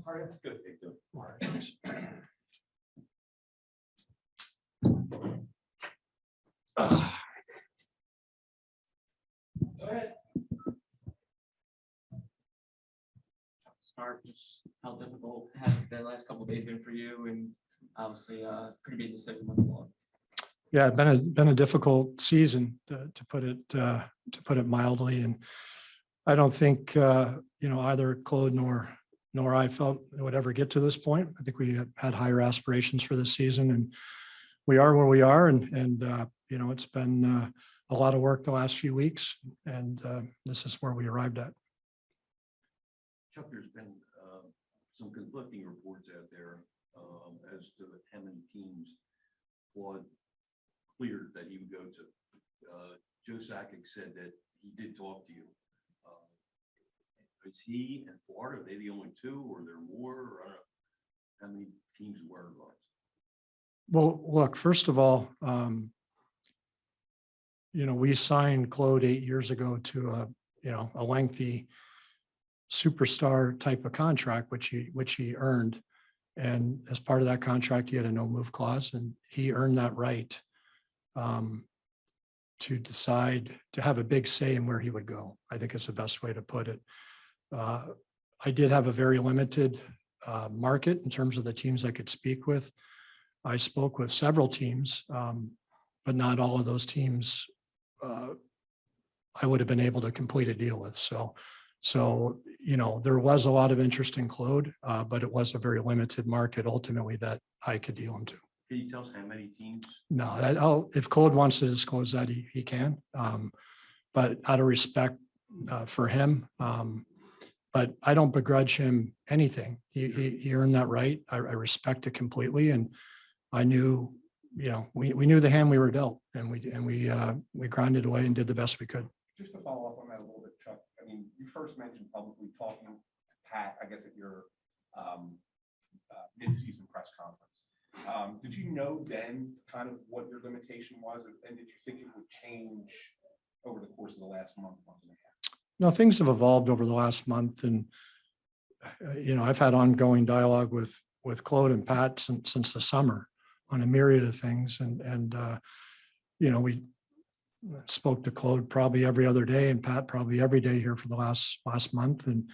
All right, good. Good. All right. Go ahead. Start, just how difficult has the last couple of days been for you, and obviously pretty big decision with the law. Yeah, it's been a difficult season to put it mildly, and I don't think either Claude nor I felt it would ever get to this point. I think we had higher aspirations for this season, and we are where we are, and it's been a lot of work the last few weeks, and this is where we arrived at. Chuck, there's been some conflicting reports out there as to how many teams Claude cleared that he would go to. Joe Sakic said that he did talk to you. Is he and Florida, are they the only two, or are there more? Or I don't know how many teams were involved? Well, look, first of all, we signed Claude 8 years ago to a lengthy superstar type of contract, which he earned. And as part of that contract, he had a no move clause, and he earned that right to decide to have a big say in where he would go. I think it's the best way to put it. I did have a very limited market in terms of the teams I could speak with. I spoke with several teams, but not all of those teams I would have been able to complete a deal with. So there was a lot of interest in Claude, but it was a very limited market ultimately that I could deal him to. Can you tell us how many teams? No, if Claude wants to disclose that, he can. But out of respect for him, but I don't begrudge him anything. He earned that right. I respect it completely, and I knew, we knew the hand we were dealt, and we grinded away and did the best we could. Just to follow up on that a little bit, Chuck. I mean, you first mentioned publicly talking to Pat, I guess, at your mid-season press conference. Did you know then kind of what your limitation was, and did you think it would change over the course of the last month and a half? No, things have evolved over the last month, and I've had ongoing dialogue with Claude and Pat since the summer on a myriad of things, and we spoke to Claude probably every other day, and Pat probably every day here for the last month, and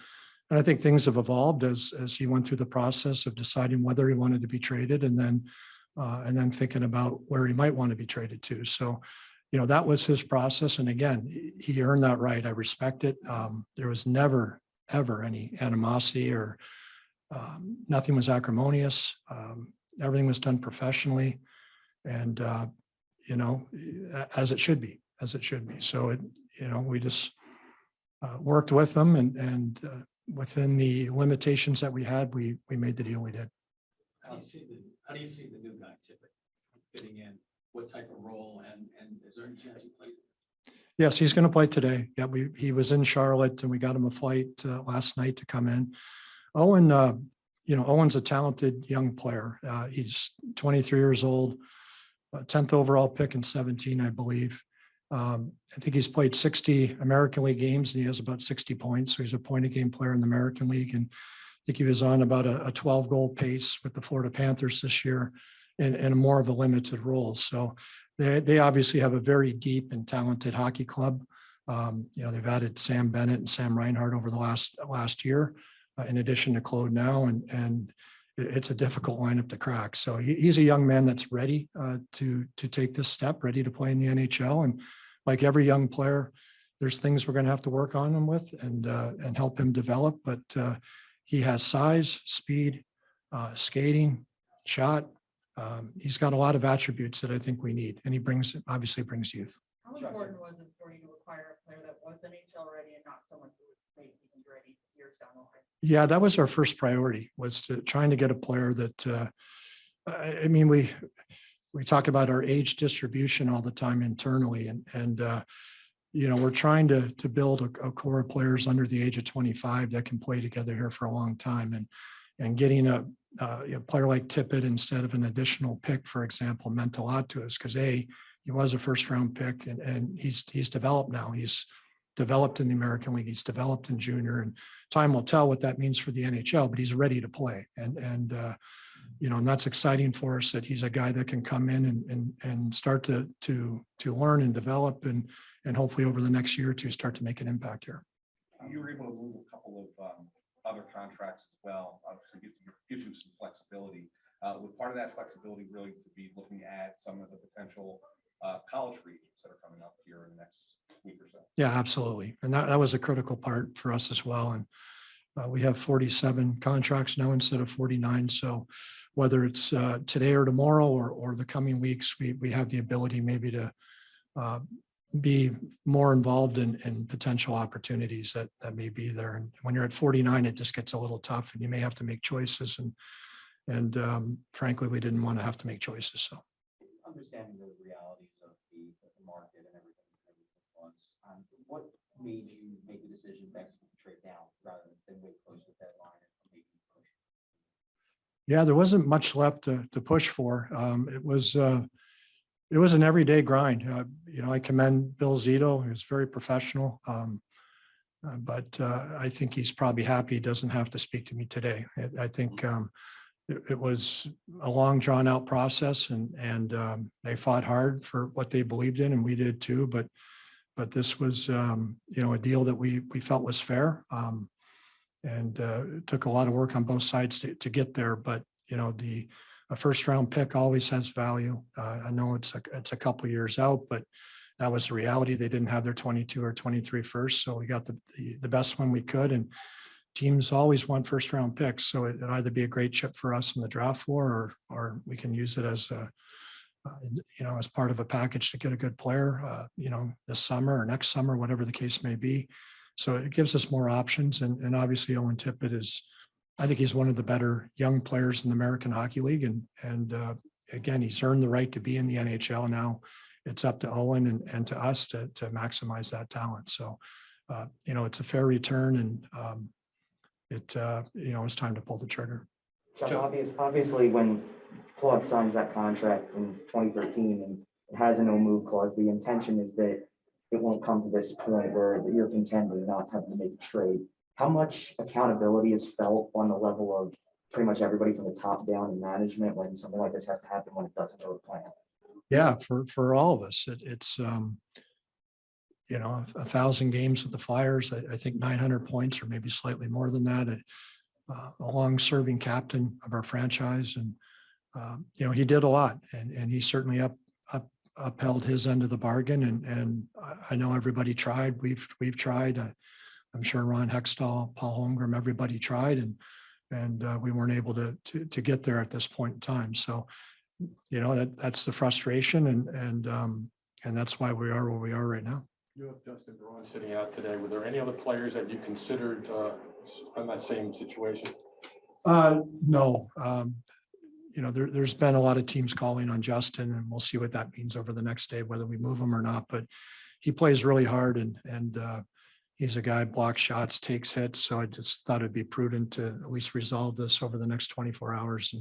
I think things have evolved as he went through the process of deciding whether he wanted to be traded, and then thinking about where he might want to be traded to. So, that was his process. And again, he earned that right. I respect it. There was never, ever any animosity or nothing was acrimonious. Everything was done professionally and, as it should be. So, we just worked with them and within the limitations that we had, we made the deal we did. How do you see the new guy typically fitting in? What type of role, and is there any chance he plays? Yes, he's going to play today. Yeah, he was in Charlotte, and we got him a flight last night to come in. Owen, Owen's a talented young player. He's 23 years old, 10th overall pick in 17, I believe. I think he's played 60 American League games, and he has about 60 points. So he's a point-a-game player in the American League, and I think he was on about a 12-goal pace with the Florida Panthers this year. In a more of a limited role. So they obviously have a very deep and talented hockey club. They've added Sam Bennett and Sam Reinhart over the last year, in addition to Claude now, and it's a difficult lineup to crack. So he's a young man that's ready to take this step, ready to play in the NHL. And like every young player, there's things we're going to have to work on him with and help him develop. But he has size, speed, skating, shot. He's got a lot of attributes that I think we need, and he obviously brings youth. How important was it for you to acquire a player that was NHL ready and not someone who was maybe ready years down the line? Yeah, that was our first priority, was trying to get a player that, we talk about our age distribution all the time internally, and we're trying to build a core of players under the age of 25 that can play together here for a long time, and getting a player like Tippett instead of an additional pick, for example, meant a lot to us because he was a first round pick and he's developed now. He's developed in the American League. He's developed in junior, and time will tell what that means for the NHL, but he's ready to play. And that's exciting for us that he's a guy that can come in and start to learn and develop and hopefully over the next year or two start to make an impact here. You were able to move a couple of other contracts as well, to gives you some flexibility. With part of that flexibility really to be looking at some of the potential college free agents that are coming up here in the next week or so. Yeah, absolutely. And that was a critical part for us as well. And we have 47 contracts now instead of 49. So whether it's today or tomorrow or the coming weeks, we have the ability maybe to be more involved in potential opportunities that may be there. And when you're at 49, it just gets a little tough and you may have to make choices. And frankly, we didn't want to have to make choices. So Understanding the realities of the market and everything was, what made you make the decision to execute the trade now rather than wait close to the deadline and maybe push? yeah, there wasn't much left to push for. It was an everyday grind. I commend Bill Zito. He was very professional. But I think he's probably happy he doesn't have to speak to me today. I think it was a long drawn out process and they fought hard for what they believed in and we did too. But this was, a deal that we felt was fair. And it took a lot of work on both sides to get there. But, a first round pick always has value. I know it's a couple years out, but that was the reality. They didn't have their 22 or 23 first. So we got the best one we could. And teams always want first round picks. So it'd either be a great chip for us in the draft floor or we can use it as as part of a package to get a good player, this summer or next summer, whatever the case may be. So it gives us more options. And obviously Owen Tippett I think he's one of the better young players in the American Hockey League. And again, he's earned the right to be in the NHL. Now it's up to Owen and to us to maximize that talent. So, it's a fair return and it's time to pull the trigger. Chuck, obviously, when Claude signs that contract in 2013 and it has a no move clause, the intention is that it won't come to this point where you're contender not having to make a trade. How much accountability is felt on the level of pretty much everybody from the top down in management when something like this has to happen when it doesn't go to plan? Yeah, for all of us, it's 1,000 games with the Flyers. I think 900 points or maybe slightly more than that. A long-serving captain of our franchise, and he did a lot, and he certainly upheld his end of the bargain. And I know everybody tried. We've tried. I'm sure Ron Hextall, Paul Holmgren, everybody tried, and we weren't able to get there at this point in time. So, that's the frustration, and that's why we are where we are right now. You have Justin Braun sitting out today. Were there any other players that you considered on that same situation? No. There's been a lot of teams calling on Justin, and we'll see what that means over the next day, whether we move him or not. But he plays really hard, and he's a guy blocks shots, takes hits. So I just thought it'd be prudent to at least resolve this over the next 24 hours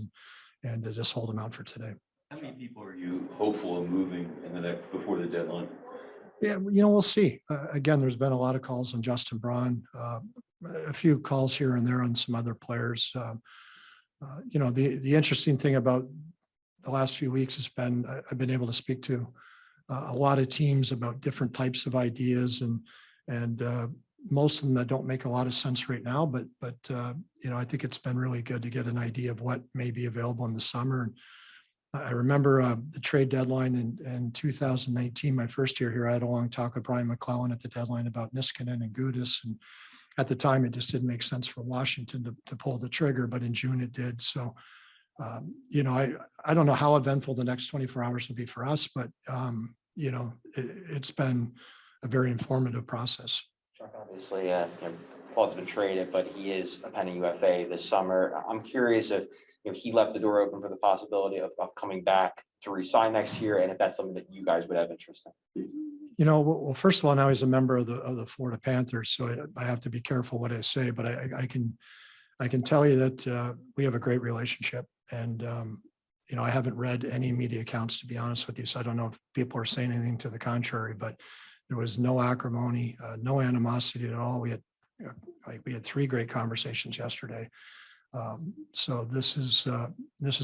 and to just hold him out for today. How many people are you hopeful of moving before the deadline? Yeah, we'll see. Again, there's been a lot of calls on Justin Braun, a few calls here and there on some other players. The interesting thing about the last few weeks has been I've been able to speak to a lot of teams about different types of ideas and most of them that don't make a lot of sense right now. But I think it's been really good to get an idea of what may be available in the summer. And I remember the trade deadline in 2019, my first year here, I had a long talk with Brian McClellan at the deadline about Niskanen and Gudis. And at the time, it just didn't make sense for Washington to pull the trigger, but in June it did. So, I don't know how eventful the next 24 hours will be for us, but, it's been a very informative process. Chuck, obviously, Claude's been traded, but he is a pending UFA this summer. I'm curious if he left the door open for the possibility of coming back to re-sign next year, and if that's something that you guys would have interest in. Well, first of all, now he's a member of the Florida Panthers, so I have to be careful what I say. But I can tell you that we have a great relationship, and I haven't read any media accounts, to be honest with you, so I don't know if people are saying anything to the contrary. But There was no acrimony, no animosity at all. We had 3 great conversations yesterday. So this is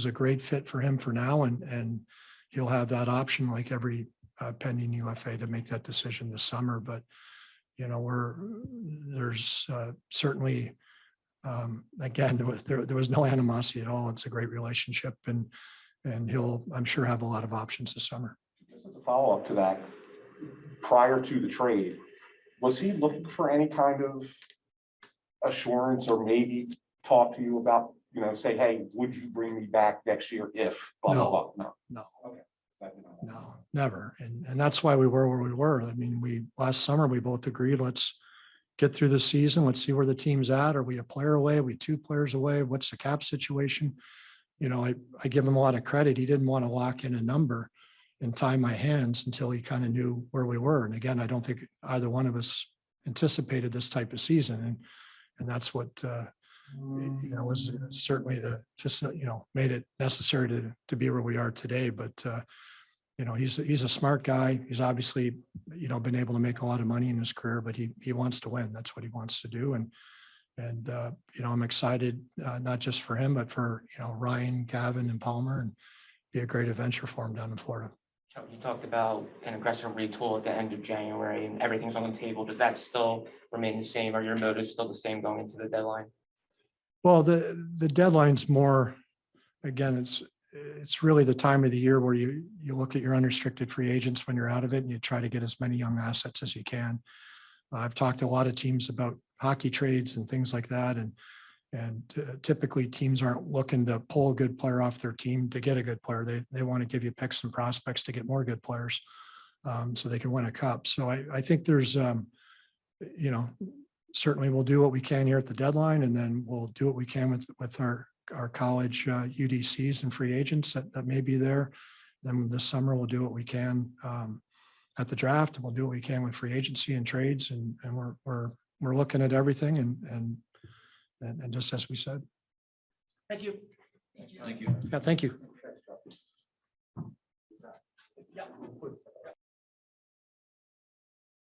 a great fit for him for now, and he'll have that option like every pending UFA to make that decision this summer. But there's certainly again there was no animosity at all. It's a great relationship, and he'll, I'm sure, have a lot of options this summer. Just as a follow-up to that, prior to the trade, was he looking for any kind of assurance or maybe talk to you about, say, hey, would you bring me back next year if blah, blah, blah? No. No. Okay. No, never. And that's why we were where we were. I mean, last summer, we both agreed, let's get through the season. Let's see where the team's at. Are we a player away? Are we 2 players away? What's the cap situation? I give him a lot of credit. He didn't want to lock in a number and tie my hands until he kind of knew where we were. And again, I don't think either one of us anticipated this type of season. And that's what, was certainly made it necessary to be where we are today. But, he's a smart guy. He's obviously, been able to make a lot of money in his career, but he wants to win. That's what he wants to do. And I'm excited, not just for him, but for, Ryan, Gavin, and Palmer, and be a great adventure for him down in Florida. Chuck, you talked about an aggressive retool at the end of January and everything's on the table. Does that still remain the same? Are your motives still the same going into the deadline? Well, the deadline's more, again, it's really the time of the year where you look at your unrestricted free agents when you're out of it, and you try to get as many young assets as you can. I've talked to a lot of teams about hockey trades and things like that. And typically teams aren't looking to pull a good player off their team to get a good player. They want to give you picks and prospects to get more good players, so they can win a cup. So I think there's, certainly we'll do what we can here at the deadline, and then we'll do what we can with our college UDCs and free agents that may be there. Then this summer we'll do what we can at the draft, and we'll do what we can with free agency and trades, and we're looking at everything and just as we said. Thank you. Thank you. Yeah, thank you.